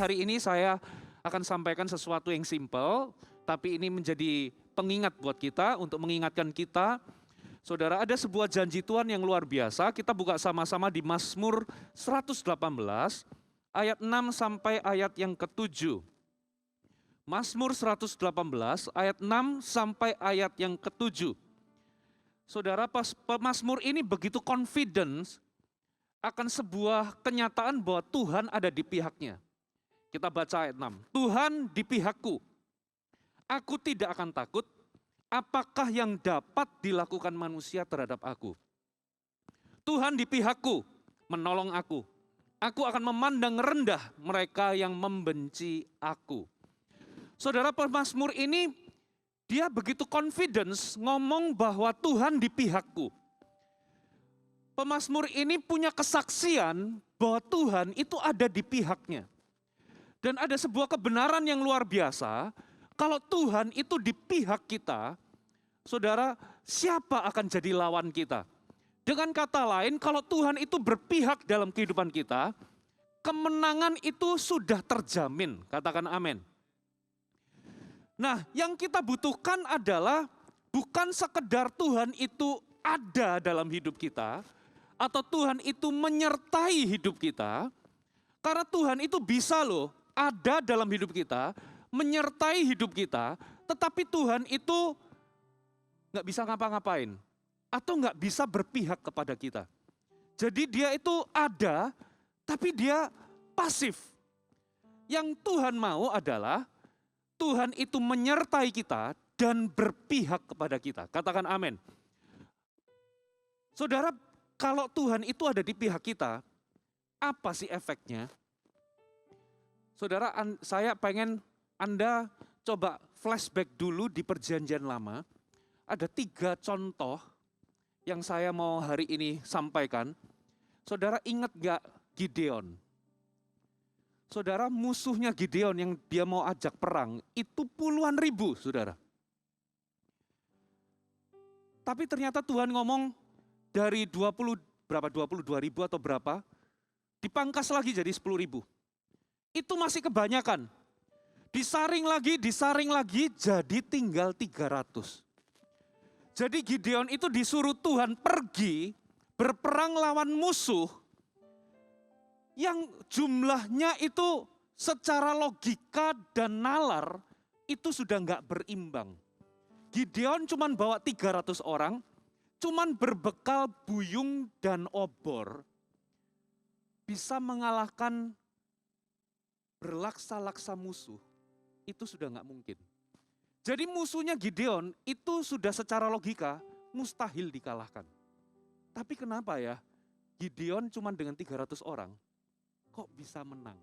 hari ini saya akan sampaikan sesuatu yang simple, tapi ini menjadi pengingat buat kita, untuk mengingatkan kita. Saudara, ada sebuah janji Tuhan yang luar biasa. Kita buka sama-sama di Mazmur 118, ayat 6 sampai ayat yang ke-7. Mazmur 118, ayat 6 sampai ayat yang ke-7. Saudara, Mazmur ini begitu confidence akan sebuah kenyataan bahwa Tuhan ada di pihaknya. Kita baca ayat 6. Tuhan di pihakku, aku tidak akan takut. Apakah yang dapat dilakukan manusia terhadap aku? Tuhan di pihakku, menolong aku. Aku akan memandang rendah mereka yang membenci aku. Saudara, pemazmur ini dia begitu confidence ngomong bahwa Tuhan di pihakku. Pemazmur ini punya kesaksian bahwa Tuhan itu ada di pihaknya. Dan ada sebuah kebenaran yang luar biasa, kalau Tuhan itu di pihak kita, saudara, siapa akan jadi lawan kita? Dengan kata lain, kalau Tuhan itu berpihak dalam kehidupan kita, kemenangan itu sudah terjamin, katakan amin. Nah, yang kita butuhkan adalah bukan sekedar Tuhan itu ada dalam hidup kita, atau Tuhan itu menyertai hidup kita, karena Tuhan itu bisa loh ada dalam hidup kita, menyertai hidup kita, tetapi Tuhan itu nggak bisa ngapa-ngapain, atau nggak bisa berpihak kepada kita. Jadi dia itu ada, tapi dia pasif. Yang Tuhan mau adalah, Tuhan itu menyertai kita dan berpihak kepada kita. Katakan amin. Saudara, kalau Tuhan itu ada di pihak kita, apa sih efeknya? Saudara, saya pengen Anda coba flashback dulu di perjanjian lama. Ada 3 contoh yang saya mau hari ini sampaikan. Saudara ingat gak Gideon? Saudara, musuhnya Gideon yang dia mau ajak perang, itu puluhan ribu, saudara. Tapi ternyata Tuhan ngomong, dari 22 ribu atau berapa, dipangkas lagi jadi 10 ribu. Itu masih kebanyakan. Disaring lagi, jadi tinggal 300. Jadi Gideon itu disuruh Tuhan pergi, berperang lawan musuh, yang jumlahnya itu secara logika dan nalar, itu sudah enggak berimbang. Gideon cuma bawa 300 orang, cuman berbekal buyung dan obor, bisa mengalahkan berlaksa-laksa musuh, itu sudah nggak mungkin. Jadi musuhnya Gideon itu sudah secara logika mustahil dikalahkan. Tapi kenapa ya Gideon cuma dengan 300 orang, kok bisa menang?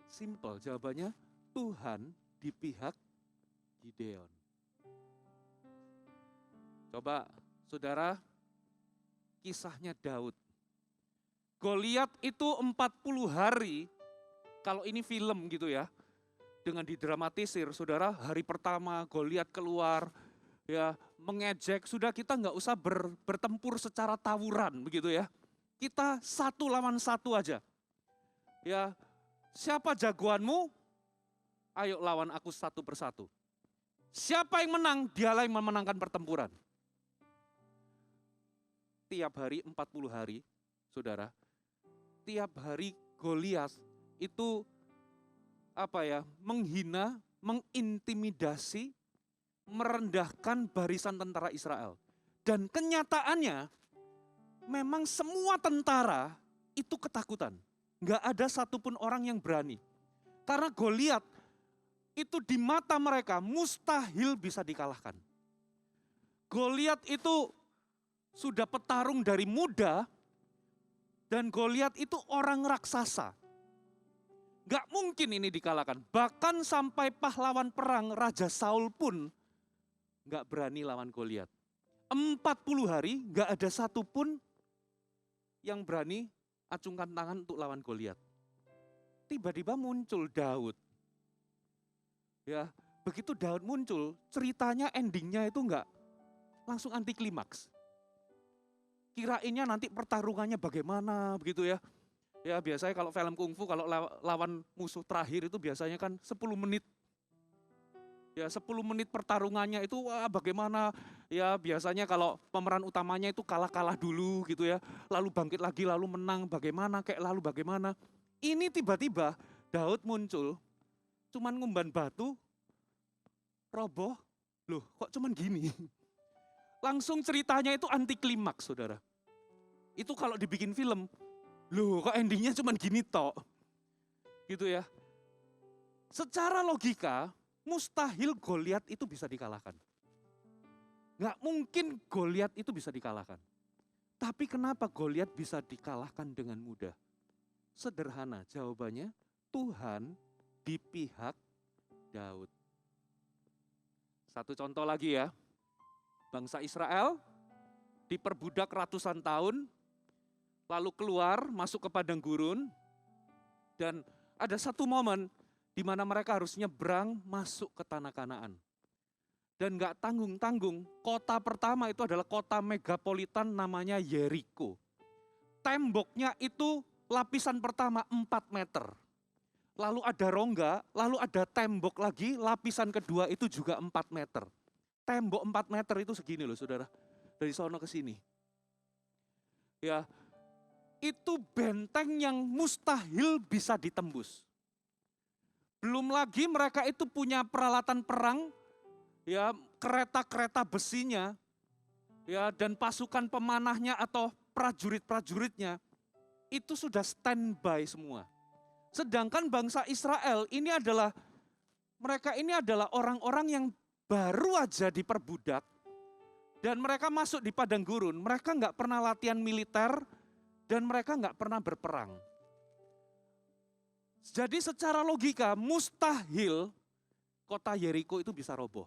Simple jawabannya, Tuhan di pihak Gideon. Coba saudara, kisahnya Daud. Goliat itu 40 hari, kalau ini film gitu ya, dengan didramatisir, saudara, hari pertama Goliat keluar, ya mengejek, sudah kita nggak usah bertempur secara tawuran begitu ya. Kita 1 lawan 1 aja. Ya, siapa jagoanmu? Ayo lawan aku 1 persatu. Siapa yang menang, dialah yang memenangkan pertempuran. Tiap hari 40 hari, saudara, tiap hari Goliat itu menghina, mengintimidasi, merendahkan barisan tentara Israel. Dan kenyataannya memang semua tentara itu ketakutan. Nggak ada satupun orang yang berani. Karena Goliat itu di mata mereka mustahil bisa dikalahkan. Goliat itu sudah petarung dari muda, dan Goliat itu orang raksasa. Gak mungkin ini dikalahkan. Bahkan sampai pahlawan perang Raja Saul pun gak berani lawan Goliat. 40 hari gak ada satupun yang berani acungkan tangan untuk lawan Goliat. Tiba-tiba muncul Daud. Ya, begitu Daud muncul, ceritanya endingnya itu gak langsung anti klimaks. Kirainnya nanti pertarungannya bagaimana begitu ya. Ya biasanya kalau film kungfu, kalau lawan musuh terakhir itu biasanya kan 10 menit. Ya 10 menit pertarungannya itu wah bagaimana, ya biasanya kalau pemeran utamanya itu kalah-kalah dulu gitu ya. Lalu bangkit lagi, lalu menang, bagaimana kayak lalu bagaimana. Ini tiba-tiba Daud muncul, cuman ngumban batu, roboh, loh kok cuman gini. Langsung ceritanya itu anti klimaks saudara. Itu kalau dibikin film, loh kok endingnya cuman gini tok. Gitu ya. Secara logika, mustahil Goliat itu bisa dikalahkan. Nggak mungkin Goliat itu bisa dikalahkan. Tapi kenapa Goliat bisa dikalahkan dengan mudah? Sederhana jawabannya, Tuhan di pihak Daud. Satu contoh lagi ya, bangsa Israel diperbudak ratusan tahun, lalu keluar masuk ke padang gurun, dan ada satu momen di mana mereka harus nyebrang masuk ke tanah Kanaan. Dan gak tanggung-tanggung, kota pertama itu adalah kota megapolitan namanya Yeriko. Temboknya itu lapisan pertama 4 meter. Lalu ada rongga, lalu ada tembok lagi, lapisan kedua itu juga 4 meter. Tembok 4 meter itu segini loh saudara, dari sono ke sini. Ya, itu benteng yang mustahil bisa ditembus. Belum lagi mereka itu punya peralatan perang, ya kereta-kereta besinya, ya dan pasukan pemanahnya atau prajurit-prajuritnya itu sudah standby semua. Sedangkan bangsa Israel ini adalah mereka ini adalah orang-orang yang baru aja diperbudak dan mereka masuk di padang gurun. Mereka nggak pernah latihan militer dan mereka nggak pernah berperang. Jadi secara logika mustahil kota Yeriko itu bisa roboh.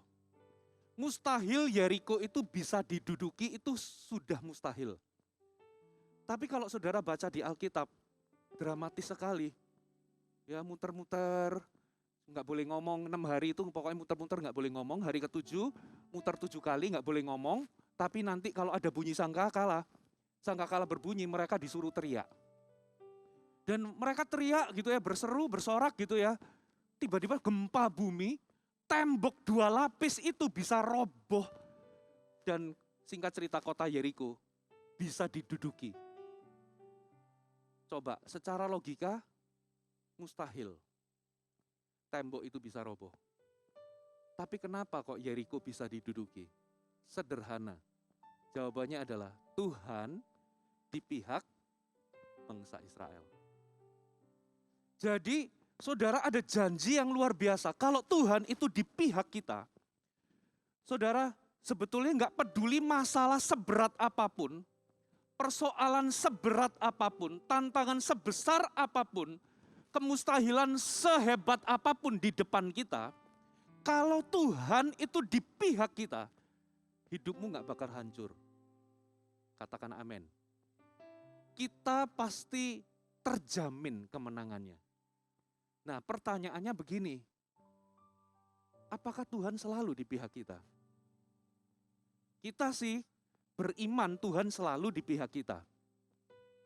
Mustahil Yeriko itu bisa diduduki, itu sudah mustahil. Tapi kalau saudara baca di Alkitab, dramatis sekali. Ya muter-muter, nggak boleh ngomong 6 hari itu pokoknya muter-muter nggak boleh ngomong. Hari ke-7 muter 7 kali nggak boleh ngomong. Tapi nanti kalau ada bunyi sangkakala berbunyi mereka disuruh teriak. Dan mereka teriak gitu ya, berseru, bersorak gitu ya. Tiba-tiba gempa bumi, tembok 2 lapis itu bisa roboh. Dan singkat cerita kota Yeriko bisa diduduki. Coba secara logika mustahil tembok itu bisa roboh. Tapi kenapa kok Yeriko bisa diduduki? Sederhana. Jawabannya adalah Tuhan di pihak bangsa Israel. Jadi saudara ada janji yang luar biasa. Kalau Tuhan itu di pihak kita, saudara sebetulnya nggak peduli masalah seberat apapun, persoalan seberat apapun, tantangan sebesar apapun, kemustahilan sehebat apapun di depan kita, kalau Tuhan itu di pihak kita, hidupmu nggak bakal hancur. Katakan amin. Kita pasti terjamin kemenangannya. Nah pertanyaannya begini, apakah Tuhan selalu di pihak kita? Kita sih beriman Tuhan selalu di pihak kita.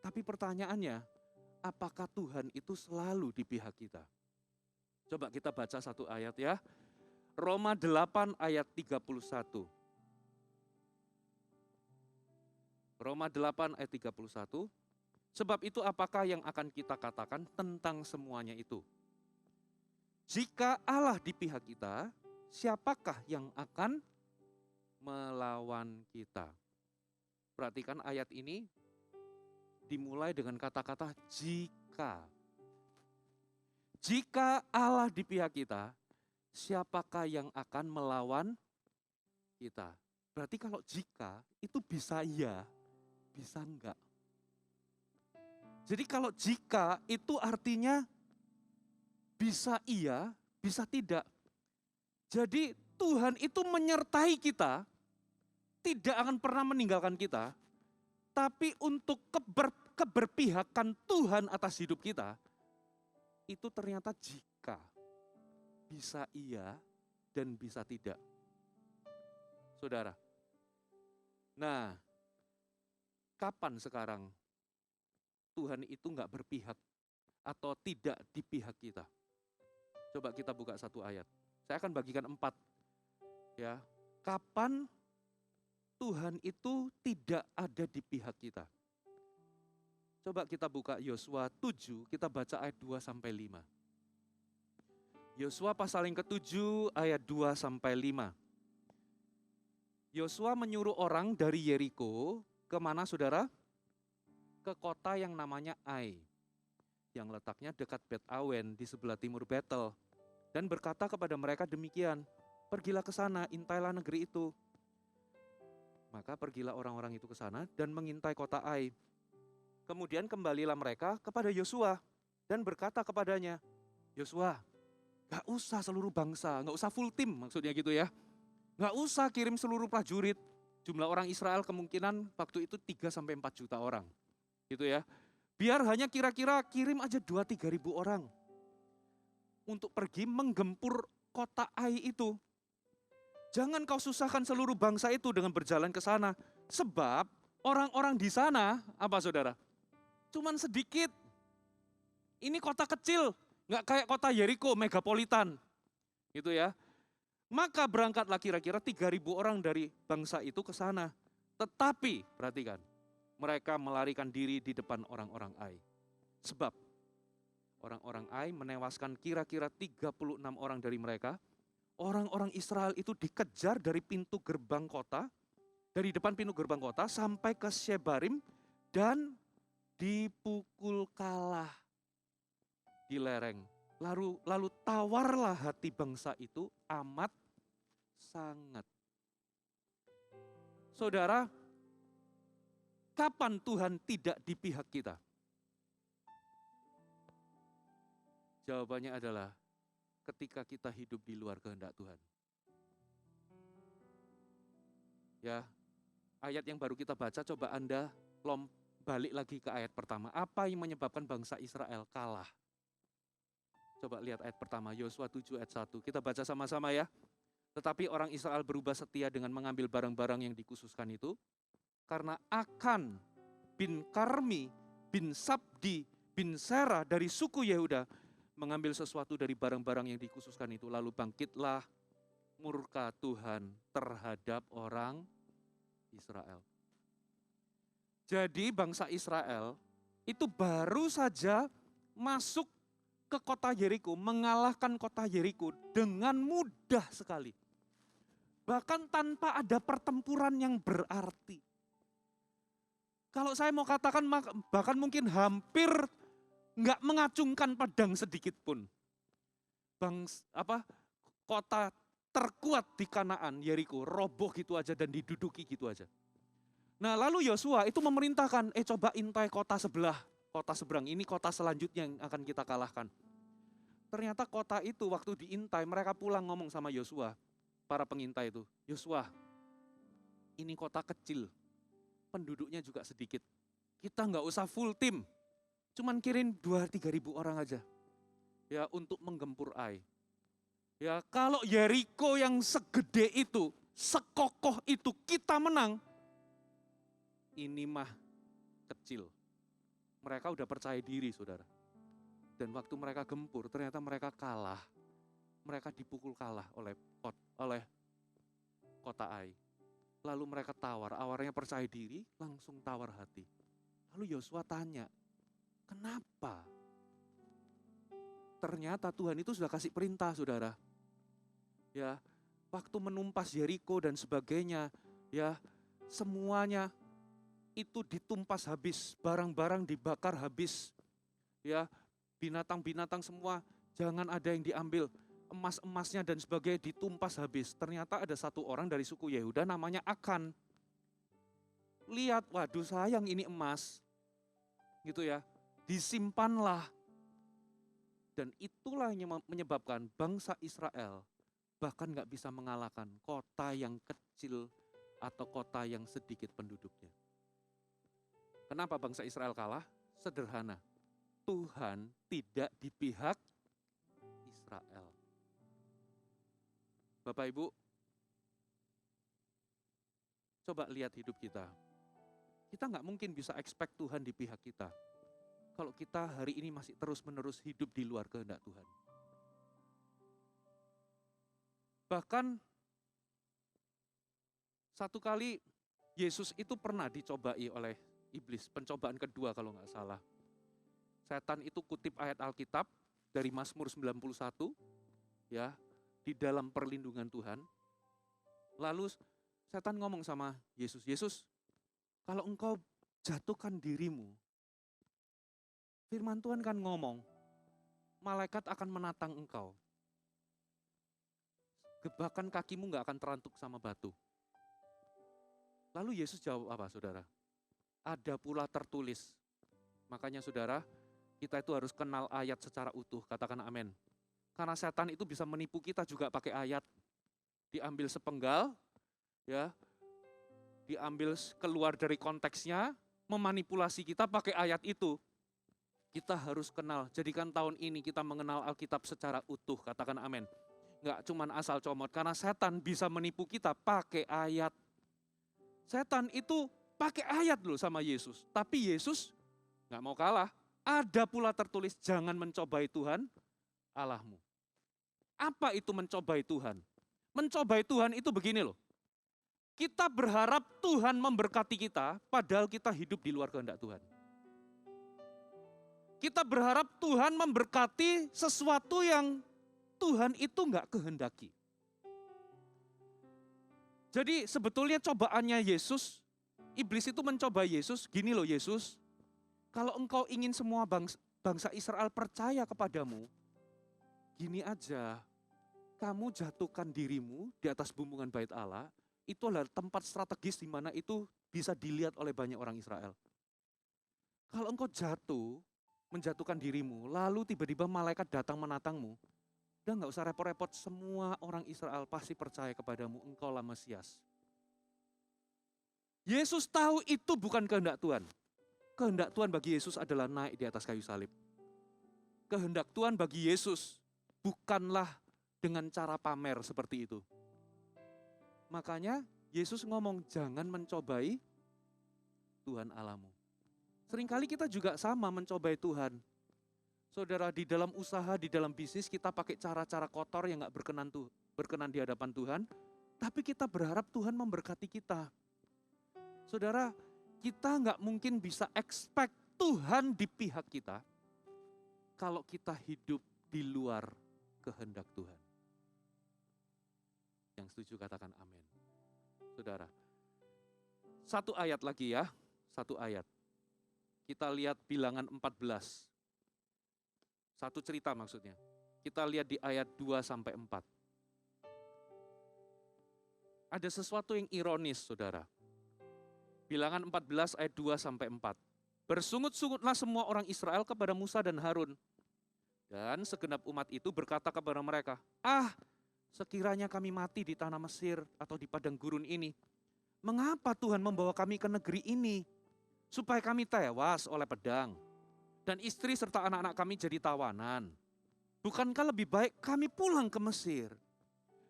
Tapi pertanyaannya, apakah Tuhan itu selalu di pihak kita? Coba kita baca satu ayat ya. Roma 8 ayat 31. Roma 8 ayat 31. Sebab itu apakah yang akan kita katakan tentang semuanya itu? Jika Allah di pihak kita, siapakah yang akan melawan kita? Perhatikan ayat ini dimulai dengan kata-kata jika. Jika Allah di pihak kita, siapakah yang akan melawan kita? Berarti kalau jika itu bisa iya, bisa enggak. Jadi kalau jika itu artinya bisa iya, bisa tidak. Jadi Tuhan itu menyertai kita, tidak akan pernah meninggalkan kita, tapi untuk keberpihakan Tuhan atas hidup kita, itu ternyata jika bisa iya dan bisa tidak. Saudara, nah kapan sekarang Tuhan itu nggak berpihak atau tidak di pihak kita? Coba kita buka satu ayat. Saya akan bagikan 4. Ya, kapan Tuhan itu tidak ada di pihak kita? Coba kita buka Yosua 7, kita baca ayat 2 sampai 5. Yosua pasal yang ke-7 ayat 2 sampai 5. Yosua menyuruh orang dari Yeriko ke mana saudara? Ke kota yang namanya Ai, yang letaknya dekat Bet Awen di sebelah timur Betel. Dan berkata kepada mereka demikian, pergilah ke sana, intailah negeri itu. Maka pergilah orang-orang itu ke sana dan mengintai kota Ai. Kemudian kembalilah mereka kepada Yosua dan berkata kepadanya, Yosua, gak usah seluruh bangsa, gak usah full tim maksudnya gitu ya. Gak usah kirim seluruh prajurit. Jumlah orang Israel kemungkinan waktu itu 3-4 juta orang. Gitu ya. Biar hanya kira-kira kirim aja 2-3 ribu orang. Untuk pergi menggempur kota Ai itu. Jangan kau susahkan seluruh bangsa itu dengan berjalan ke sana. Sebab orang-orang di sana, apa saudara? Cuman sedikit. Ini kota kecil, gak kayak kota Yeriko, megapolitan. Gitu ya. Maka berangkatlah kira-kira 3.000 orang dari bangsa itu ke sana. Tetapi, perhatikan, mereka melarikan diri di depan orang-orang Ai. Sebab, orang-orang Ai menewaskan kira-kira 36 orang dari mereka. Orang-orang Israel itu dikejar dari pintu gerbang kota, dari depan pintu gerbang kota sampai ke Shebarim dan dipukul kalah di lereng. Lalu tawarlah hati bangsa itu amat sangat. Saudara, kapan Tuhan tidak di pihak kita? Jawabannya adalah ketika kita hidup di luar kehendak Tuhan. Ya, ayat yang baru kita baca, coba Anda balik lagi ke ayat pertama. Apa yang menyebabkan bangsa Israel kalah? Coba lihat ayat pertama, Yosua 7 ayat 1. Kita baca sama-sama ya. Tetapi orang Israel berubah setia dengan mengambil barang-barang yang dikhususkan itu. Karena Akan bin Karmi bin Sabdi bin Sera dari suku Yehuda mengambil sesuatu dari barang-barang yang dikhususkan itu. Lalu bangkitlah murka Tuhan terhadap orang Israel. Jadi bangsa Israel itu baru saja masuk ke kota Yeriko, mengalahkan kota Yeriko dengan mudah sekali. Bahkan tanpa ada pertempuran yang berarti. Kalau saya mau katakan bahkan mungkin hampir nggak mengacungkan pedang sedikit pun. Kota terkuat di Kanaan, Yeriko, roboh gitu aja dan diduduki gitu aja. Nah lalu Yosua itu memerintahkan, coba intai kota sebelah, kota seberang, ini kota selanjutnya yang akan kita kalahkan. Ternyata kota itu waktu diintai, mereka pulang ngomong sama Yosua, para pengintai itu, Yosua, ini kota kecil, penduduknya juga sedikit. Kita nggak usah full tim, cuman kirim 2-3 ribu orang aja, ya untuk menggempur Ai. Ya kalau Yeriko yang segede itu, sekokoh itu kita menang, ini mah kecil. Mereka udah percaya diri, saudara. Dan waktu mereka gempur, ternyata mereka kalah. Mereka dipukul kalah oleh kota Ai. Lalu mereka tawar, awalnya percaya diri, langsung tawar hati. Lalu Yosua tanya, kenapa? Ternyata Tuhan itu sudah kasih perintah, saudara. Ya, waktu menumpas Yeriko dan sebagainya, ya, semuanya itu ditumpas habis, barang-barang dibakar habis. Ya, binatang-binatang semua jangan ada yang diambil, emas-emasnya dan sebagainya ditumpas habis. Ternyata ada satu orang dari suku Yehuda namanya Akan. Lihat, waduh sayang ini emas. Gitu ya, disimpanlah. Dan itulah yang menyebabkan bangsa Israel bahkan gak bisa mengalahkan kota yang kecil atau kota yang sedikit penduduknya. Kenapa bangsa Israel kalah? Sederhana, Tuhan tidak di pihak Israel. Bapak Ibu, coba lihat hidup kita. Kita nggak mungkin bisa expect Tuhan di pihak kita. kalau kita hari ini masih terus-menerus hidup di luar kehendak Tuhan. Bahkan satu kali Yesus itu pernah dicobai oleh iblis, pencobaan kedua kalau nggak salah. Setan itu kutip ayat Alkitab dari Mazmur 91, ya, di dalam perlindungan Tuhan. Lalu setan ngomong sama Yesus, Yesus, kalau engkau jatuhkan dirimu, firman Tuhan kan ngomong, malaikat akan menatang engkau. Bahkan kakimu nggak akan terantuk sama batu. Lalu Yesus jawab apa, saudara? Ada pula tertulis. Makanya saudara, kita itu harus kenal ayat secara utuh, katakan amin. Karena setan itu bisa menipu kita juga pakai ayat. Diambil sepenggal, ya, diambil keluar dari konteksnya, memanipulasi kita pakai ayat itu. Kita harus kenal, jadikan tahun ini kita mengenal Alkitab secara utuh, katakan amin. Enggak cuman asal comot, karena setan bisa menipu kita pakai ayat. Setan itu pakai ayat loh sama Yesus, tapi Yesus enggak mau kalah. Ada pula tertulis, jangan mencobai Tuhan Allahmu. Apa itu mencobai Tuhan? Mencobai Tuhan itu begini loh. Kita berharap Tuhan memberkati kita, padahal kita hidup di luar kehendak Tuhan. Kita berharap Tuhan memberkati sesuatu yang Tuhan itu enggak kehendaki. Jadi sebetulnya cobaannya Yesus, iblis itu mencoba Yesus, gini loh Yesus, kalau engkau ingin semua bangsa Israel percaya kepadamu, gini aja, kamu jatuhkan dirimu di atas bumbungan bait Allah, itu adalah tempat strategis di mana itu bisa dilihat oleh banyak orang Israel. Kalau engkau jatuh, menjatuhkan dirimu, lalu tiba-tiba malaikat datang menatangmu, udah nggak usah repot-repot, semua orang Israel pasti percaya kepadamu, engkaulah Mesias. Yesus tahu itu bukan kehendak Tuhan. Kehendak Tuhan bagi Yesus adalah naik di atas kayu salib. Kehendak Tuhan bagi Yesus bukanlah dengan cara pamer seperti itu. Makanya Yesus ngomong, jangan mencobai Tuhan Allahmu. Seringkali kita juga sama mencobai Tuhan. Saudara, di dalam usaha, di dalam bisnis kita pakai cara-cara kotor yang gak berkenan di hadapan Tuhan, tapi kita berharap Tuhan memberkati kita. Saudara, kita gak mungkin bisa expect Tuhan di pihak kita kalau kita hidup di luar kehendak Tuhan. Yang setuju katakan amin. Saudara, satu ayat lagi ya, satu ayat. Kita lihat Bilangan 14. Satu cerita maksudnya. Kita lihat di ayat 2-4. Ada sesuatu yang ironis, saudara. Bilangan 14 ayat 2-4. Bersungut-sungutlah semua orang Israel kepada Musa dan Harun. Dan segenap umat itu berkata kepada mereka, sekiranya kami mati di tanah Mesir atau di padang gurun ini, mengapa Tuhan membawa kami ke negeri ini? Supaya kami tewas oleh pedang. Dan istri serta anak-anak kami jadi tawanan. Bukankah lebih baik kami pulang ke Mesir?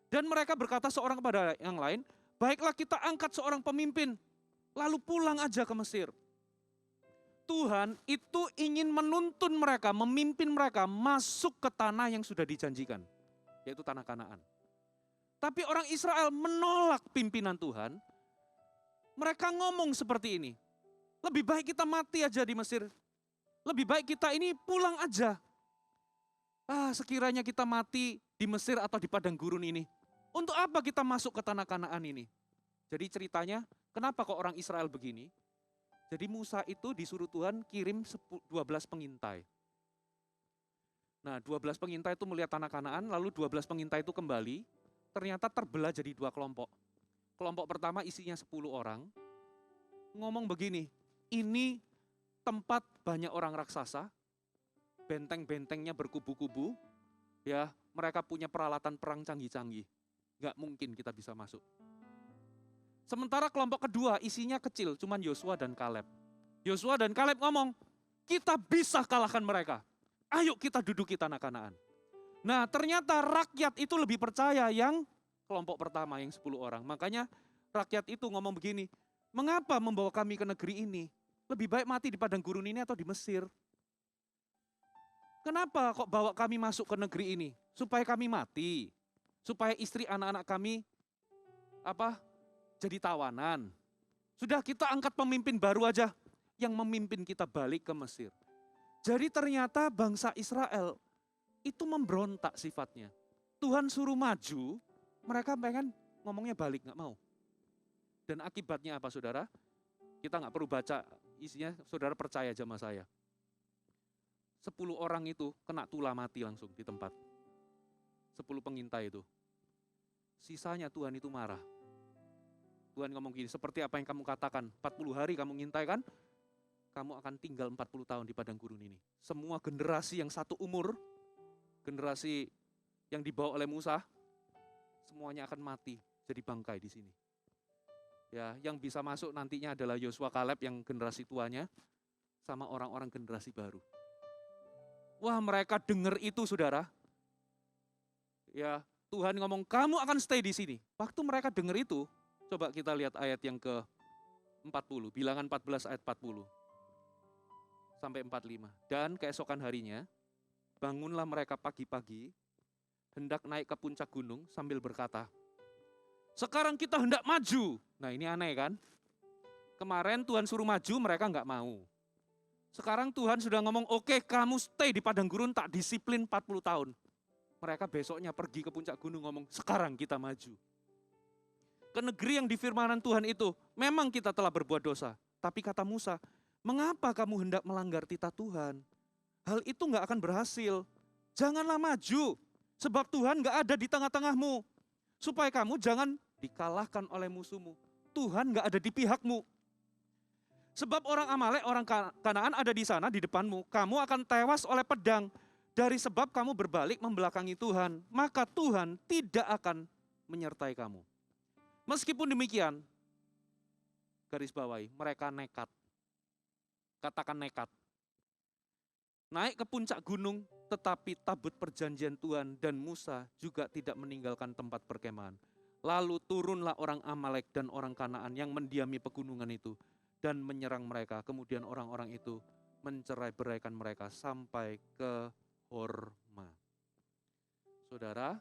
Dan mereka berkata seorang kepada yang lain, baiklah kita angkat seorang pemimpin, lalu pulang aja ke Mesir. Tuhan itu ingin menuntun mereka, memimpin mereka masuk ke tanah yang sudah dijanjikan, yaitu tanah Kanaan. Tapi orang Israel menolak pimpinan Tuhan. Mereka ngomong seperti ini, lebih baik kita mati aja di Mesir. Lebih baik kita ini pulang aja. Sekiranya kita mati di Mesir atau di padang gurun ini. Untuk apa kita masuk ke tanah Kanaan ini? Jadi ceritanya, kenapa kok orang Israel begini? Jadi Musa itu disuruh Tuhan kirim 12 pengintai. Nah 12 pengintai itu melihat tanah Kanaan, lalu 12 pengintai itu kembali. Ternyata terbelah jadi 2 kelompok. Kelompok pertama isinya 10 orang. Ngomong begini, ini tempat banyak orang raksasa, benteng-bentengnya berkubu-kubu, ya mereka punya peralatan perang canggih-canggih. Gak mungkin kita bisa masuk. Sementara kelompok kedua isinya kecil, cuman Yosua dan Kaleb. Yosua dan Kaleb ngomong, kita bisa kalahkan mereka. Ayo kita duduki tanah Kanaan. Nah ternyata rakyat itu lebih percaya yang kelompok pertama, yang 10 orang. Makanya rakyat itu ngomong begini, mengapa membawa kami ke negeri ini? Lebih baik mati di padang gurun ini atau di Mesir. Kenapa kok bawa kami masuk ke negeri ini? Supaya kami mati. Supaya istri anak-anak kami apa? Jadi tawanan. Sudah kita angkat pemimpin baru aja yang memimpin kita balik ke Mesir. Jadi ternyata bangsa Israel itu memberontak sifatnya. Tuhan suruh maju, mereka pengen ngomongnya balik, nggak mau. Dan akibatnya apa saudara? Kita nggak perlu baca isinya, saudara percaya aja sama saya. 10 orang itu kena tulah mati langsung di tempat. 10 pengintai itu. Sisanya Tuhan itu marah. Tuhan ngomong gini, seperti apa yang kamu katakan, 40 hari kamu ngintai kan? Kamu akan tinggal 40 tahun di padang gurun ini. Semua generasi yang satu umur, generasi yang dibawa oleh Musa, semuanya akan mati jadi bangkai di sini. Ya, yang bisa masuk nantinya adalah Yosua Kaleb yang generasi tuanya sama orang-orang generasi baru. Wah, mereka dengar itu saudara. Ya, Tuhan ngomong kamu akan stay di sini. Waktu mereka dengar itu, coba kita lihat ayat yang ke-40, Bilangan 14 ayat 40 sampai 45. Dan keesokan harinya, bangunlah mereka pagi-pagi, hendak naik ke puncak gunung sambil berkata, sekarang kita hendak maju. Nah ini aneh kan? Kemarin Tuhan suruh maju, mereka nggak mau. Sekarang Tuhan sudah ngomong, oke, kamu stay di padang gurun tak disiplin 40 tahun. Mereka besoknya pergi ke puncak gunung ngomong, sekarang kita maju. Ke negeri yang difirmanan Tuhan itu, memang kita telah berbuat dosa. Tapi kata Musa, mengapa kamu hendak melanggar titah Tuhan? Hal itu nggak akan berhasil. Janganlah maju, sebab Tuhan nggak ada di tengah-tengahmu. Supaya kamu jangan dikalahkan oleh musuhmu. Tuhan nggak ada di pihakmu. Sebab orang Amalek, orang Kanaan ada di sana di depanmu. Kamu akan tewas oleh pedang. Dari sebab kamu berbalik membelakangi Tuhan. Maka Tuhan tidak akan menyertai kamu. Meskipun demikian, garis bawahi, mereka nekat. Katakan nekat. Naik ke puncak gunung, tetapi tabut perjanjian Tuhan dan Musa juga tidak meninggalkan tempat perkemahan. Lalu turunlah orang Amalek dan orang Kanaan yang mendiami pegunungan itu dan menyerang mereka. Kemudian orang-orang itu mencerai-beraikan mereka sampai ke Horma. Saudara,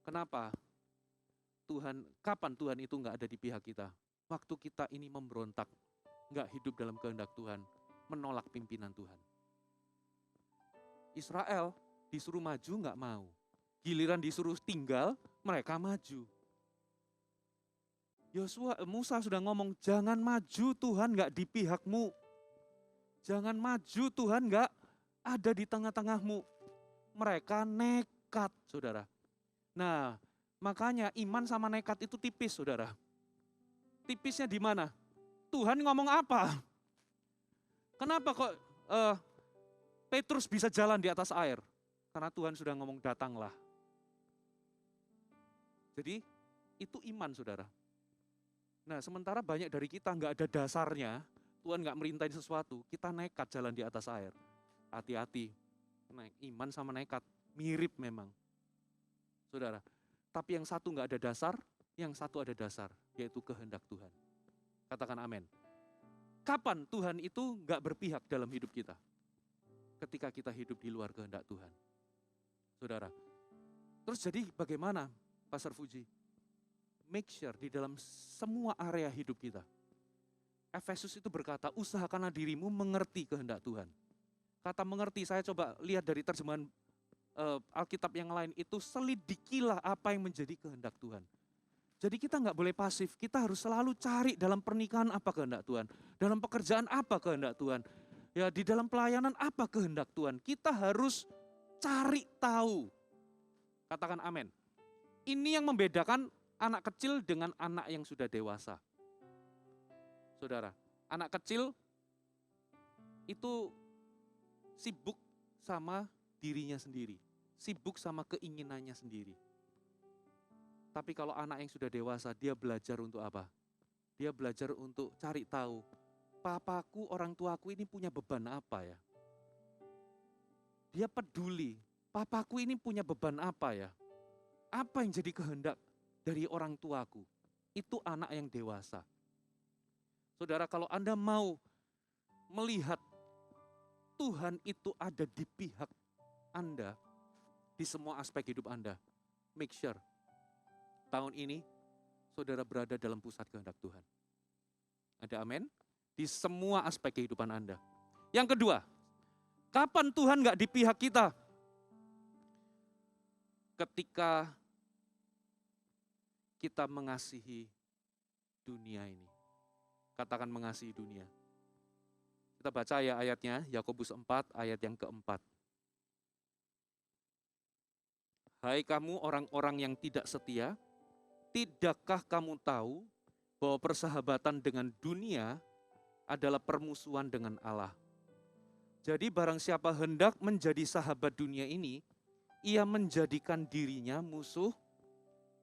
kenapa kapan Tuhan itu nggak ada di pihak kita? Waktu kita ini memberontak, nggak hidup dalam kehendak Tuhan, menolak pimpinan Tuhan. Israel disuruh maju nggak mau. Giliran disuruh tinggal, mereka maju. Musa sudah ngomong, jangan maju, Tuhan nggak di pihakmu. Jangan maju, Tuhan nggak ada di tengah-tengahmu. Mereka nekat, saudara. Nah, makanya iman sama nekat itu tipis, saudara. Tipisnya di mana? Tuhan ngomong apa? Kenapa kok Petrus bisa jalan di atas air? Karena Tuhan sudah ngomong datanglah. Jadi itu iman saudara. Nah sementara banyak dari kita nggak ada dasarnya, Tuhan nggak merintahin sesuatu, kita nekat jalan di atas air. Hati-hati, iman sama nekat mirip memang. Saudara, tapi yang satu nggak ada dasar, yang satu ada dasar, yaitu kehendak Tuhan. Katakan amin. Kapan Tuhan itu nggak berpihak dalam hidup kita? Ketika kita hidup di luar kehendak Tuhan. Saudara, terus jadi bagaimana Pastor Fuji? Make sure di dalam semua area hidup kita. Efesus itu berkata, usahakanlah dirimu mengerti kehendak Tuhan. Kata mengerti, saya coba lihat dari terjemahan Alkitab yang lain itu, selidikilah apa yang menjadi kehendak Tuhan. Jadi kita nggak boleh pasif, kita harus selalu cari dalam pernikahan apa kehendak Tuhan. Dalam pekerjaan apa kehendak Tuhan. Ya di dalam pelayanan apa kehendak Tuhan. Kita harus cari tahu. Katakan amin. Ini yang membedakan anak kecil dengan anak yang sudah dewasa. Saudara, anak kecil itu sibuk sama dirinya sendiri. Sibuk sama keinginannya sendiri. Tapi kalau anak yang sudah dewasa, dia belajar untuk apa? Dia belajar untuk cari tahu, papaku, orang tuaku ini punya beban apa ya? Dia peduli, papaku ini punya beban apa ya? Apa yang jadi kehendak dari orang tuaku? Itu anak yang dewasa. Saudara, kalau Anda mau melihat Tuhan itu ada di pihak Anda, di semua aspek hidup Anda, make sure tahun ini saudara berada dalam pusat kehendak Tuhan. Ada amin? Di semua aspek kehidupan Anda. Yang kedua, kapan Tuhan gak di pihak kita? Ketika kita mengasihi dunia ini. Katakan mengasihi dunia. Kita baca ya ayatnya, Yakobus 4 ayat yang keempat. Hai kamu orang-orang yang tidak setia, tidakkah kamu tahu bahwa persahabatan dengan dunia adalah permusuhan dengan Allah? Jadi barang siapa hendak menjadi sahabat dunia ini, ia menjadikan dirinya musuh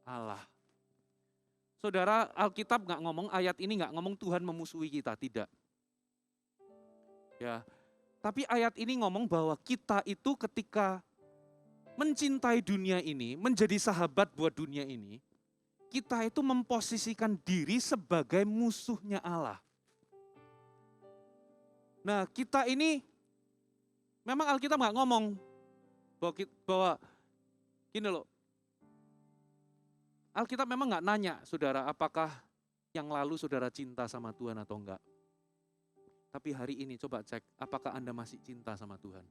Allah. Saudara, Alkitab nggak ngomong, ayat ini nggak ngomong Tuhan memusuhi kita, tidak. Ya, tapi ayat ini ngomong bahwa kita itu ketika mencintai dunia ini, menjadi sahabat buat dunia ini, kita itu memposisikan diri sebagai musuhnya Allah. Nah, kita ini memang Alkitab nggak ngomong bahwa gini loh. Alkitab memang nggak nanya, saudara, apakah yang lalu saudara cinta sama Tuhan atau enggak. Tapi hari ini coba cek, apakah Anda masih cinta sama Tuhan?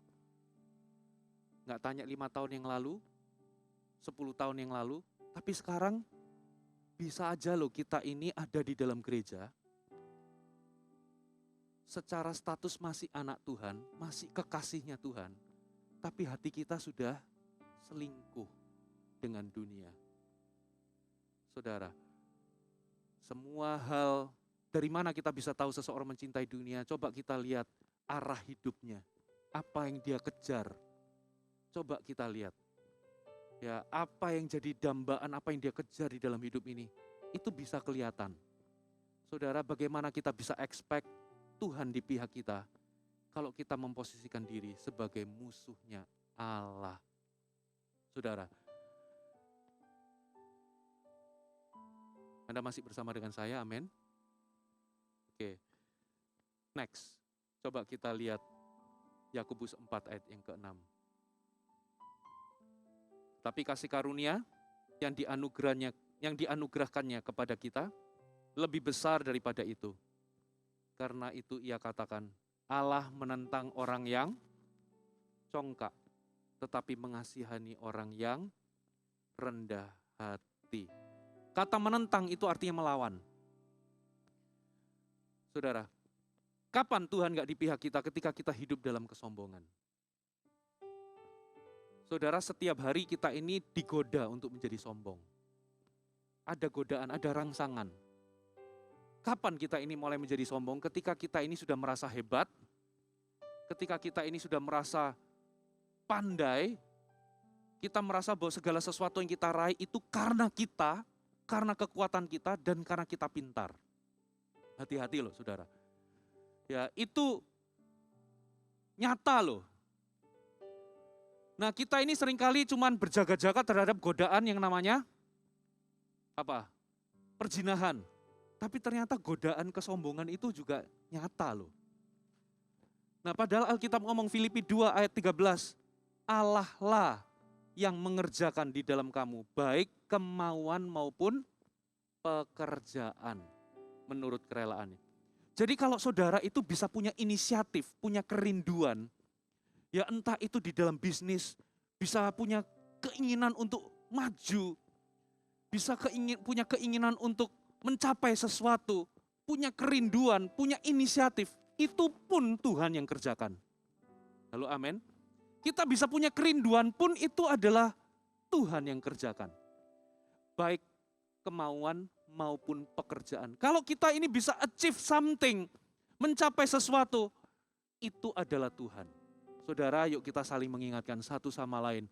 Nggak tanya 5 tahun yang lalu, 10 tahun yang lalu, tapi sekarang bisa aja loh kita ini ada di dalam gereja, secara status masih anak Tuhan, masih kekasihnya Tuhan, tapi hati kita sudah selingkuh dengan dunia. Saudara, semua hal, dari mana kita bisa tahu seseorang mencintai dunia? Coba kita lihat arah hidupnya, apa yang dia kejar. Coba kita lihat, ya apa yang jadi dambaan, apa yang dia kejar di dalam hidup ini, itu bisa kelihatan. Saudara, bagaimana kita bisa expect Tuhan di pihak kita kalau kita memposisikan diri sebagai musuhnya Allah. Saudara, Anda masih bersama dengan saya, amin? Oke, next. Coba kita lihat Yakobus 4 ayat yang ke-6. Tapi kasih karunia yang dianugerahkannya kepada kita lebih besar daripada itu. Karena itu ia katakan, Allah menentang orang yang congkak, tetapi mengasihani orang yang rendah hati. Kata menentang itu artinya melawan. Saudara, kapan Tuhan gak di pihak kita ketika kita hidup dalam kesombongan? Saudara, setiap hari kita ini digoda untuk menjadi sombong. Ada godaan, ada rangsangan. Kapan kita ini mulai menjadi sombong? Ketika kita ini sudah merasa hebat, ketika kita ini sudah merasa pandai, kita merasa bahwa segala sesuatu yang kita raih itu karena kita, karena kekuatan kita, dan karena kita pintar. Hati-hati loh saudara. Ya, itu nyata loh. Nah, kita ini seringkali cuman berjaga-jaga terhadap godaan yang namanya apa? Perzinahan. Tapi ternyata godaan kesombongan itu juga nyata loh. Nah, padahal Alkitab ngomong Filipi 2 ayat 13, Allah lah yang mengerjakan di dalam kamu, baik kemauan maupun pekerjaan menurut kerelaannya. Jadi kalau saudara itu bisa punya inisiatif, punya kerinduan, ya entah itu di dalam bisnis, bisa punya keinginan untuk maju, bisa punya keinginan untuk mencapai sesuatu, punya kerinduan, punya inisiatif, itu pun Tuhan yang kerjakan. Lalu amin. Kita bisa punya kerinduan pun itu adalah Tuhan yang kerjakan. Baik kemauan maupun pekerjaan. Kalau kita ini bisa achieve something, mencapai sesuatu, itu adalah Tuhan. Saudara, yuk kita saling mengingatkan satu sama lain,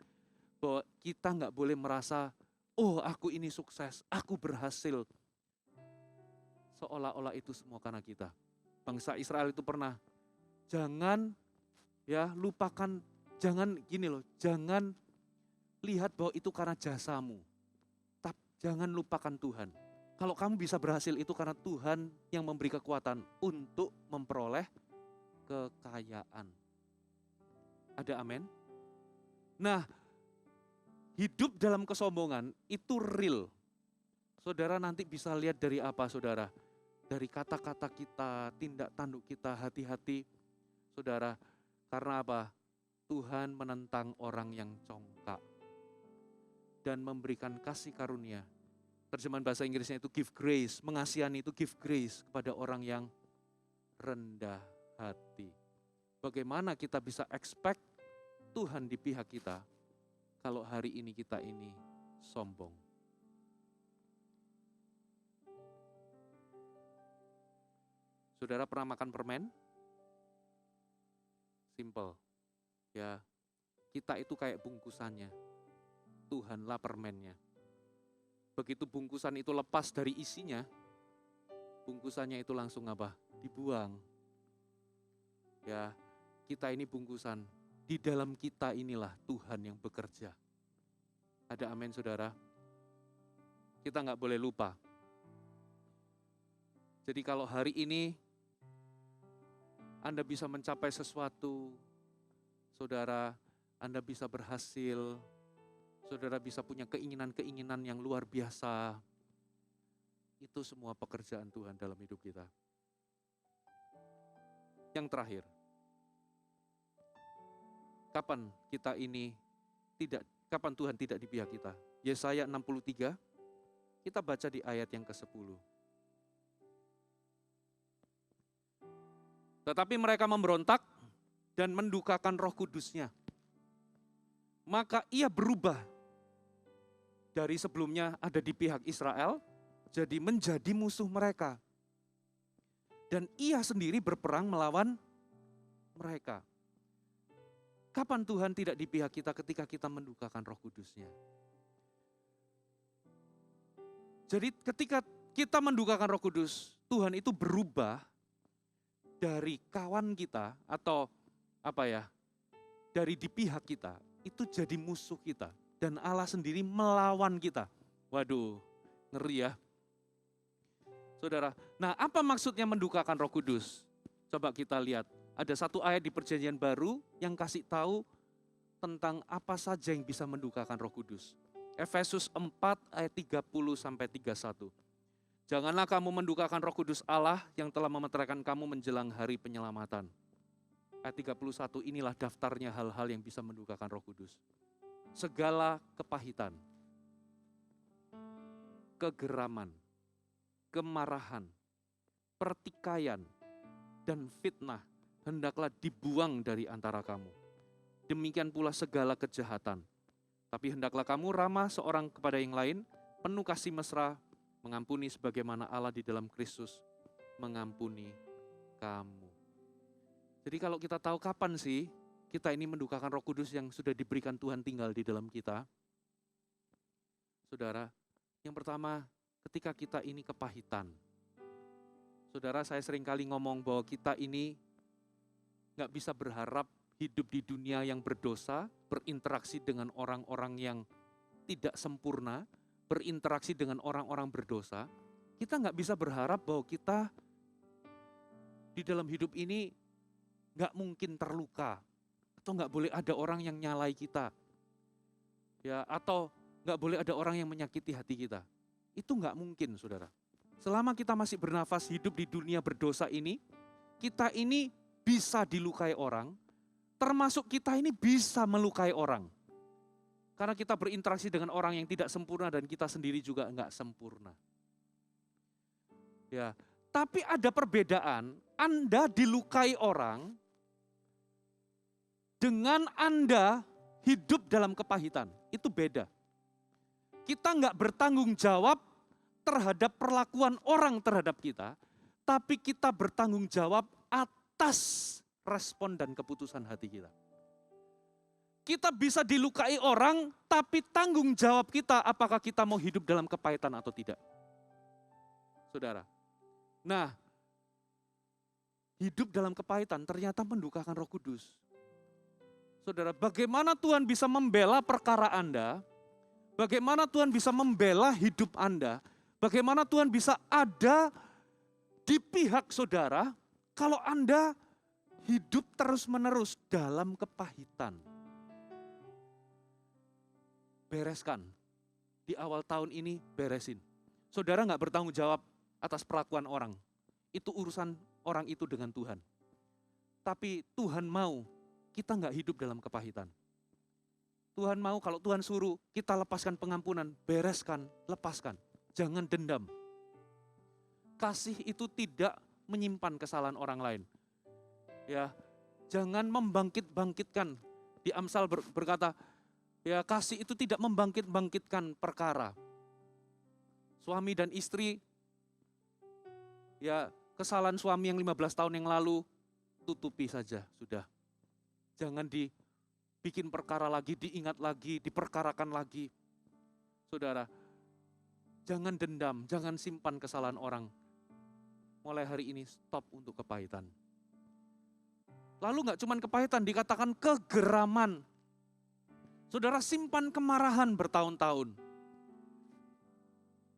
bahwa kita nggak boleh merasa, oh aku ini sukses, aku berhasil. Seolah-olah itu semua karena kita. Bangsa Israel itu pernah, jangan ya lupakan, jangan gini loh, jangan lihat bahwa itu karena jasamu. Tapi jangan lupakan Tuhan. Kalau kamu bisa berhasil itu karena Tuhan yang memberi kekuatan untuk memperoleh kekayaan. Ada amin? Nah, hidup dalam kesombongan itu real. Saudara nanti bisa lihat dari apa, saudara? Dari kata-kata kita, tindak tanduk kita, hati-hati. Saudara, karena apa? Tuhan menentang orang yang congkak dan memberikan kasih karunia. Terjemahan bahasa Inggrisnya itu give grace, mengasihani itu give grace kepada orang yang rendah hati. Bagaimana kita bisa expect Tuhan di pihak kita kalau hari ini kita ini sombong? Saudara pernah makan permen? Simple. Ya, kita itu kayak bungkusannya. Tuhanlah permennya. Begitu bungkusan itu lepas dari isinya, bungkusannya itu langsung apa? Dibuang. Ya, kita ini bungkusan. Di dalam kita inilah Tuhan yang bekerja. Ada amin, saudara? Kita nggak boleh lupa. Jadi kalau hari ini Anda bisa mencapai sesuatu, saudara, Anda bisa berhasil, saudara bisa punya keinginan-keinginan yang luar biasa. Itu semua pekerjaan Tuhan dalam hidup kita. Yang terakhir, kapan Tuhan tidak di pihak kita? Yesaya 63, kita baca di ayat yang ke-10. Tetapi mereka memberontak dan mendukakan Roh Kudus-Nya. Maka ia berubah dari sebelumnya ada di pihak Israel, jadi menjadi musuh mereka. Dan ia sendiri berperang melawan mereka. Kapan Tuhan tidak di pihak kita ketika kita mendukakan Roh Kudus-Nya? Jadi ketika kita mendukakan Roh Kudus, Tuhan itu berubah dari kawan kita atau dari di pihak kita, itu jadi musuh kita. Dan Allah sendiri melawan kita. Waduh, ngeri ya. Saudara, nah apa maksudnya mendukakan Roh Kudus? Coba kita lihat, ada satu ayat di Perjanjian Baru yang kasih tahu tentang apa saja yang bisa mendukakan Roh Kudus. Efesus 4 ayat 30-31. Janganlah kamu mendukakan Roh Kudus Allah yang telah memeteraikan kamu menjelang hari penyelamatan. Ayat 31, inilah daftarnya hal-hal yang bisa mendukakan Roh Kudus. Segala kepahitan, kegeraman, kemarahan, pertikaian, dan fitnah hendaklah dibuang dari antara kamu. Demikian pula segala kejahatan. Tapi hendaklah kamu ramah seorang kepada yang lain, penuh kasih mesra, mengampuni sebagaimana Allah di dalam Kristus mengampuni kamu. Jadi kalau kita tahu kapan sih kita ini mendukakan Roh Kudus yang sudah diberikan Tuhan tinggal di dalam kita. Saudara, yang pertama ketika kita ini kepahitan. Saudara, saya sering kali ngomong bahwa kita ini gak bisa berharap hidup di dunia yang berdosa, berinteraksi dengan orang-orang yang tidak sempurna, berinteraksi dengan orang-orang berdosa. Kita gak bisa berharap bahwa kita di dalam hidup ini gak mungkin terluka. Atau gak boleh ada orang yang nyalai kita. Ya, atau gak boleh ada orang yang menyakiti hati kita. Itu gak mungkin, saudara. Selama kita masih bernafas hidup di dunia berdosa ini, kita ini bisa dilukai orang, termasuk kita ini bisa melukai orang. Karena kita berinteraksi dengan orang yang tidak sempurna dan kita sendiri juga enggak sempurna. Ya, tapi ada perbedaan, Anda dilukai orang dengan Anda hidup dalam kepahitan. Itu beda. Kita enggak bertanggung jawab terhadap perlakuan orang terhadap kita, tapi kita bertanggung jawab atas respon dan keputusan hati kita. Kita bisa dilukai orang, tapi tanggung jawab kita apakah kita mau hidup dalam kepahitan atau tidak. Saudara, nah hidup dalam kepahitan ternyata mendukakan Roh Kudus. Saudara, bagaimana Tuhan bisa membela perkara Anda? Bagaimana Tuhan bisa membela hidup Anda? Bagaimana Tuhan bisa ada di pihak saudara kalau Anda hidup terus-menerus dalam kepahitan. Bereskan. Di awal tahun ini beresin. Saudara nggak bertanggung jawab atas perlakuan orang. Itu urusan orang itu dengan Tuhan. Tapi Tuhan mau kita nggak hidup dalam kepahitan. Tuhan mau kalau Tuhan suruh kita lepaskan pengampunan, bereskan, lepaskan. Jangan dendam. Kasih itu tidak menyimpan kesalahan orang lain. Ya, jangan membangkit-bangkitkan. Di Amsal berkata, ya kasih itu tidak membangkit-bangkitkan perkara. Suami dan istri, ya kesalahan suami yang 15 tahun yang lalu, tutupi saja, sudah. Jangan dibikin perkara lagi, diingat lagi, diperkarakan lagi. Saudara, jangan dendam, jangan simpan kesalahan orang. Mulai hari ini stop untuk kepahitan. Lalu gak cuma kepahitan, dikatakan kegeraman. Saudara, simpan kemarahan bertahun-tahun.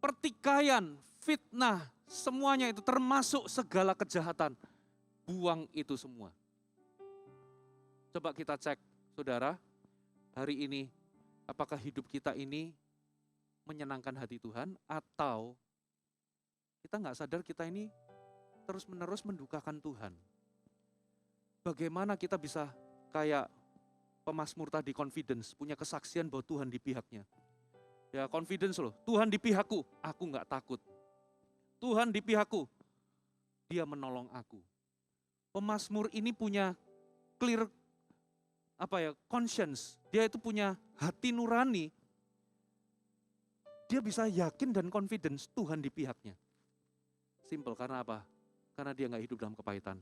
Pertikaian, fitnah, semuanya itu termasuk segala kejahatan. Buang itu semua. Coba kita cek, saudara, hari ini apakah hidup kita ini menyenangkan hati Tuhan atau kita nggak sadar kita ini terus-menerus mendukakan Tuhan. Bagaimana kita bisa kayak pemazmur tadi, confidence, punya kesaksian bahwa Tuhan di pihaknya. Ya confidence loh, Tuhan di pihakku, aku nggak takut. Tuhan di pihakku, Dia menolong aku. Pemazmur ini punya clear conscience. Dia itu punya hati nurani. Dia bisa yakin dan confidence Tuhan di pihaknya. Simple, karena apa? Karena dia nggak hidup dalam kepahitan,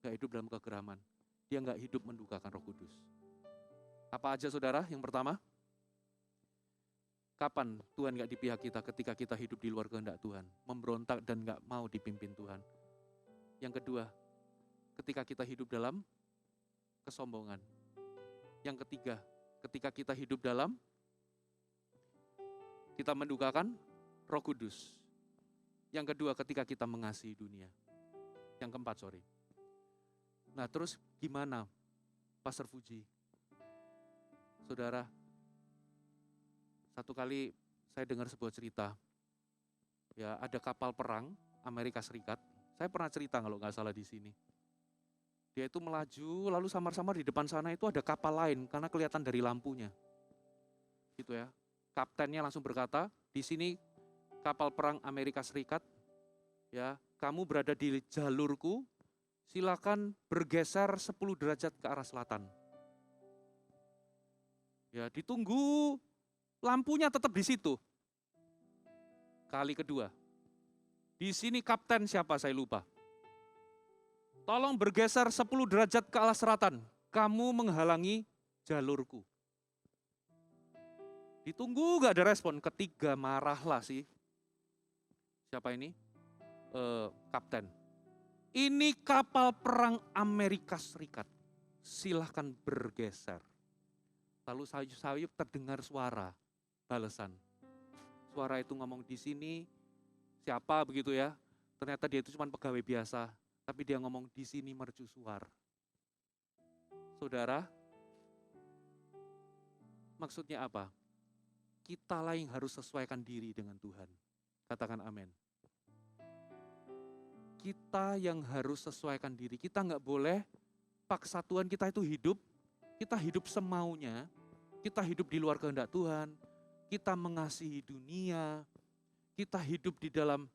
nggak hidup dalam kegeraman. Dia nggak hidup mendukakan Roh Kudus. Apa aja saudara? Yang pertama, kapan Tuhan nggak di pihak kita? Ketika kita hidup di luar kehendak Tuhan, memberontak dan nggak mau dipimpin Tuhan. Yang kedua, ketika kita hidup dalam kesombongan. Yang ketiga, ketika kita hidup dalam, kita mendukakan Roh Kudus. Yang kedua, ketika kita mengasihi dunia. Yang keempat, Nah terus gimana, Pastor Fuji? Saudara, satu kali saya dengar sebuah cerita. Ya, ada kapal perang Amerika Serikat. Saya pernah cerita kalau nggak salah di sini. Dia itu melaju, lalu samar-samar di depan sana itu ada kapal lain karena kelihatan dari lampunya. Gitu ya. Kaptennya langsung berkata, di sini kapal perang Amerika Serikat, ya, kamu berada di jalurku, silakan bergeser 10 derajat ke arah selatan. Ya, ditunggu, lampunya tetap di situ. Kali kedua, di sini kapten siapa saya lupa. Tolong bergeser 10 derajat ke arah selatan, kamu menghalangi jalurku. Ditunggu gak ada respon, ketiga marahlah sih. Siapa ini? Kapten. Ini kapal perang Amerika Serikat, silahkan bergeser. Lalu sayup-sayup terdengar suara, balasan. Suara itu ngomong di sini, siapa begitu ya? Ternyata dia itu cuma pegawai biasa. Tapi dia ngomong di sini mercusuar. Saudara, maksudnya apa? Kita lah yang harus sesuaikan diri dengan Tuhan. Katakan amin. Kita yang harus sesuaikan diri. Kita nggak boleh paksa Tuhan kita itu hidup. Kita hidup semaunya. Kita hidup di luar kehendak Tuhan. Kita mengasihi dunia. Kita hidup di dalam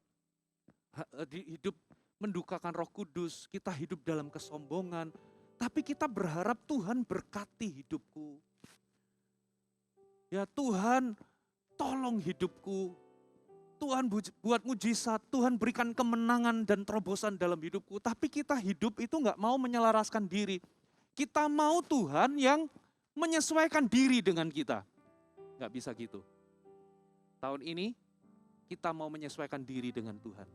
hidup mendukakan Roh Kudus, kita hidup dalam kesombongan, tapi kita berharap Tuhan berkati hidupku. Ya Tuhan, tolong hidupku. Tuhan buat mujizat, Tuhan berikan kemenangan dan terobosan dalam hidupku. Tapi kita hidup itu nggak mau menyelaraskan diri. Kita mau Tuhan yang menyesuaikan diri dengan kita. Nggak bisa gitu. Tahun ini kita mau menyesuaikan diri dengan Tuhan.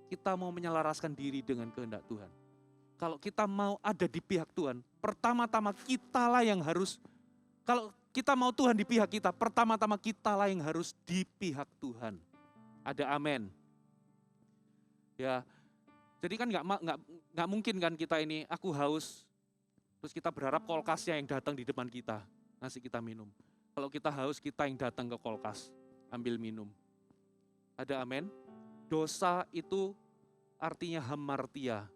Kita mau menyelaraskan diri dengan kehendak Tuhan. Kalau kita mau ada di pihak Tuhan, pertama-tama kitalah yang harus, kalau kita mau Tuhan di pihak kita, pertama-tama kitalah yang harus di pihak Tuhan. Ada amin. Ya, Jadi kan nggak mungkin kan kita ini, aku haus, terus kita berharap kulkasnya yang datang di depan kita, ngasih kita minum. Kalau kita haus, kita yang datang ke kulkas, ambil minum. Ada amin? Dosa itu artinya hamartia,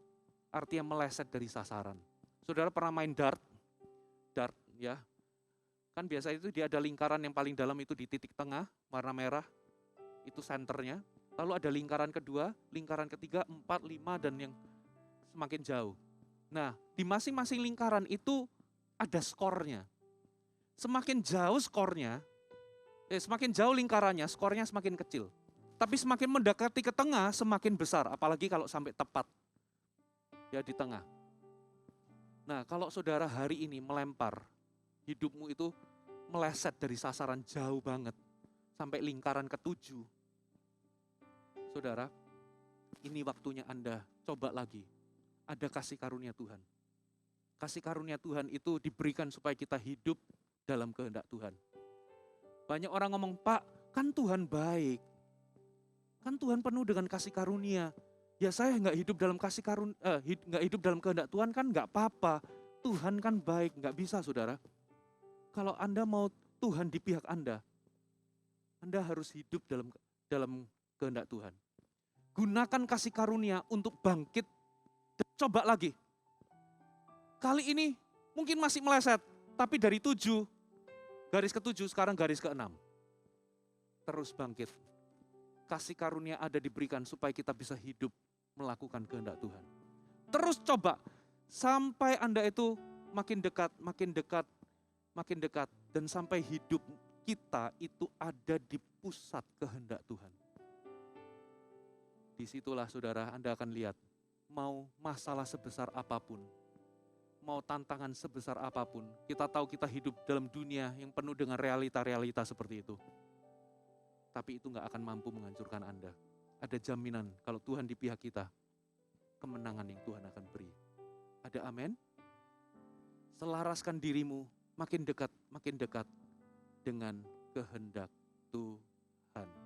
artinya meleset dari sasaran. Saudara pernah main dart? Dart ya. Kan biasa itu dia ada lingkaran yang paling dalam itu di titik tengah, warna merah, itu senternya. Lalu ada lingkaran kedua, lingkaran ketiga, 4, 5, dan yang semakin jauh. Nah, di masing-masing lingkaran itu ada skornya. Semakin jauh skornya, semakin jauh lingkarannya, skornya semakin kecil. Tapi semakin mendekati ke tengah, semakin besar. Apalagi kalau sampai tepat ya di tengah. Nah, kalau saudara hari ini melempar, hidupmu itu meleset dari sasaran jauh banget, sampai lingkaran ke-7. Saudara, ini waktunya Anda coba lagi. Ada kasih karunia Tuhan. Kasih karunia Tuhan itu diberikan supaya kita hidup dalam kehendak Tuhan. Banyak orang ngomong, Pak, kan Tuhan baik. Kan Tuhan penuh dengan kasih karunia. Ya saya nggak hidup dalam kasih karunia, nggak hidup dalam kehendak Tuhan kan nggak apa-apa. Tuhan kan baik, nggak bisa saudara. Kalau Anda mau Tuhan di pihak Anda harus hidup dalam kehendak Tuhan. Gunakan kasih karunia untuk bangkit dan coba lagi. Kali ini mungkin masih meleset, tapi dari 7, garis ke-7 sekarang garis ke-6. Terus bangkit. Kasih karunia ada diberikan supaya kita bisa hidup melakukan kehendak Tuhan. Terus coba sampai Anda itu makin dekat, makin dekat, makin dekat. Dan sampai hidup kita itu ada di pusat kehendak Tuhan. Disitulah saudara Anda akan lihat, mau masalah sebesar apapun, mau tantangan sebesar apapun, kita tahu kita hidup dalam dunia yang penuh dengan realita-realita seperti itu. Tapi itu gak akan mampu menghancurkan Anda. Ada jaminan kalau Tuhan di pihak kita, kemenangan yang Tuhan akan beri. Ada amin? Selaraskan dirimu makin dekat dengan kehendak Tuhan.